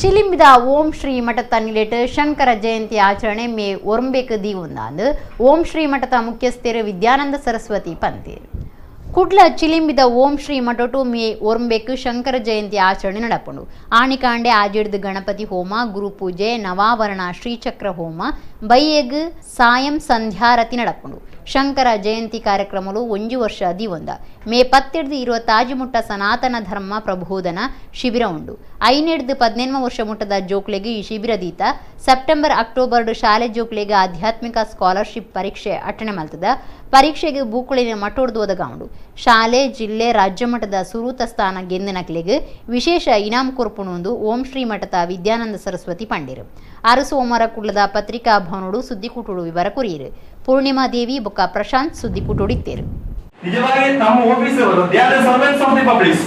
ಚಿಲಿಂಬಿದ ಓಂ ಶ್ರೀ ಮಠದ ನಿಲೇಟ್ ಶಂಕರ ಜಯಂತಿ ಆಚರಣೆ ಮೇ ಒರಂಬೇಕ ದೀವೊಂದಾಂದು ಓಂ ಶ್ರೀ ಮಠದ ಮುಖ್ಯಸ್ಥರು ವಿದ್ಯಾನಂದ ಸರಸ್ವತಿ ಪಂತೀರ್ ಕುಡ್ಲ ಚಿಲಿಂಬಿದ ಓಂ ಶ್ರೀ ಮಠಟು ಮೇ ಒರಂಬೇಕ ಶಂಕರ ಜಯಂತಿ ಆಚರಣೆ ನಡಪುಂಡು ಆಣಿಕಾಂಡೆ ಆಜಿಡ್ದು ಗಣಪತಿ ಹೋಮ ಗುರುಪೂಜೆ ನವಾವರಣ ಶ್ರೀಚಕ್ರ ಹೋಮ ಬೈಯಗ್ ಸಾಯಂ ಸಂಧ್ಯಾರತಿ ನಡಪುಂಡು ಶಂಕರ ಜಯಂತಿ ಕಾರ್ಯಕ್ರಮಲು 1 ವರ್ಷ ದಿವೊಂದ ಮೇ 10 ಮುಟ್ಟ ಸನಾತನ ಧರ್ಮ ಪ್ರಬೋಧನ ಶಿಬಿರ ಉಂಡು 5-18 ವರ್ಷ ಮುಟ್ಟದ ಜೋಕ್ಲೆಗೆ ಈ ಶಿಬಿರದೀತ ಸೆಪ್ಟೆಂಬರ್ ಅಕ್ಟೋಬರ್ ಶಾಲೆ ಜೋಕ್ಲೆಗೆ ಆಧ್ಯಾತ್ಮಿಕ ಸ್ಕಾಲರ್ಶಿಪ್ ಪರೀಕ್ಷೆ ಅಟನೆ ಮಲ್ತದ ಪರೀಕ್ಷೆಗೆ ಬೂಕುಳಿನ ಮಟ್ಟೊಡ್ದು ಒದಗಾಂಡು ಶಾಲೆ ಜಿಲ್ಲೆ ರಾಜ್ಯ ಮಟ್ಟದ ಸುರೂತ ಸ್ಥಾನ ಗೆಂದಿನಕ್ಲೆಗೆ ವಿಶೇಷ ಇನಾಮ್ ಕೊರ್ಪುಣೊಂದು ಓಂ ಶ್ರೀ ಮಠದ ವಿದ್ಯಾನಂದ ಸರಸ್ವತಿ ಪಂಡಿರು ಆರು ಸೋಮವಾರ ಕುಡ್ಲದ ಪತ್ರಿಕಾ ಭವನೋಡು ಸುದ್ದಿಕೂಟೋಡು ವಿವರ ಕುರಿಯರು ಪೂರ್ಣಿಮಾ ದೇವಿ ಬೊಕ್ಕ ಪ್ರಶಾಂತ್ ಸುದ್ದಿಕೂಟೋಡಿತ್ತೇರು. ನಿಜವಾಗಿ ನಮ್ಮ ಆಫೀಸ್ ಅವರು they are the servants of the public.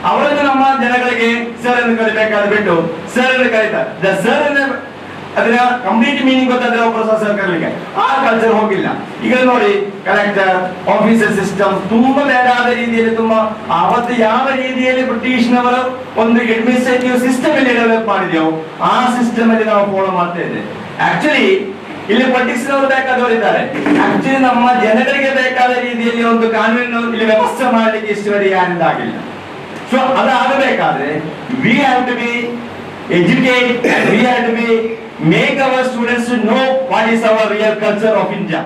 ಅವರನ್ನು ನಮ್ಮ ಜನಗಳಿಗೆ ಸರ್ ಎಂದು ಕರೆಯಬೇಕಾದ ಬಿಟ್ಟು ಸರ್ ಎಂದು ಕರೀತಾರೆ. ದ ಸರ್ ಅದರ ಕಂಪ್ಲೀಟ್ ಮೀನಿಂಗ್ ಗೊತ್ತಾದ್ರೆ ಒಬ್ಬರು ಸರ್ ಕರೀಲಿಕ್ಕೆ ಆ ಕಲ್ಚರ್ ಹೋಗಿಲ್ಲ. ಈಗ ನೋಡಿ ಕಲೆಕ್ಟರ್ ಆಫೀಸರ್ ಸಿಸ್ಟಮ್ ತುಂಬಾ ಬೇಡಾದ ರೀತಿಯಲ್ಲಿ ತುಂಬಾ ಅವತ್ತು ಯಾವ ರೀತಿಯಲ್ಲಿ ಬ್ರಿಟಿಷ್ನವರು ಒಂದು ಅಡ್ಮಿನಿಸ್ಟ್ರೇಟಿವ್ ಸಿಸ್ಟಮ್ ಅಲ್ಲಿ ಡೆವಲಪ್ ಮಾಡಿದೆವು ಆ ಸಿಸ್ಟಮ್ ಅಲ್ಲಿ ನಾವು ಫಾಲೋ ಮಾಡ್ತಾ ಇದ್ದೇವೆ. ಆಕ್ಚುಲಿ ಇಲ್ಲಿ ಪೊಲಿಟಿಕ್ಸ್ ನವರು ಬೇಕಾದವರು ಇದ್ದಾರೆ. ಆಕ್ಚುಲಿ ನಮ್ಮ ಜನಗಳಿಗೆ ಬೇಕಾದ ರೀತಿಯಲ್ಲಿ ಒಂದು ಕಾನೂನು ಇಲ್ಲಿ ವ್ಯವಸ್ಥೆ ಮಾಡಲಿಕ್ಕೆ ಇಷ್ಟವರೆಗೆ ಯಾರಿಂದ ಆಗಿಲ್ಲ. ಸೊ ಅದಾಗಬೇಕಾದ್ರೆ we have to be educate and we have to be make our students to know what is our real culture of India.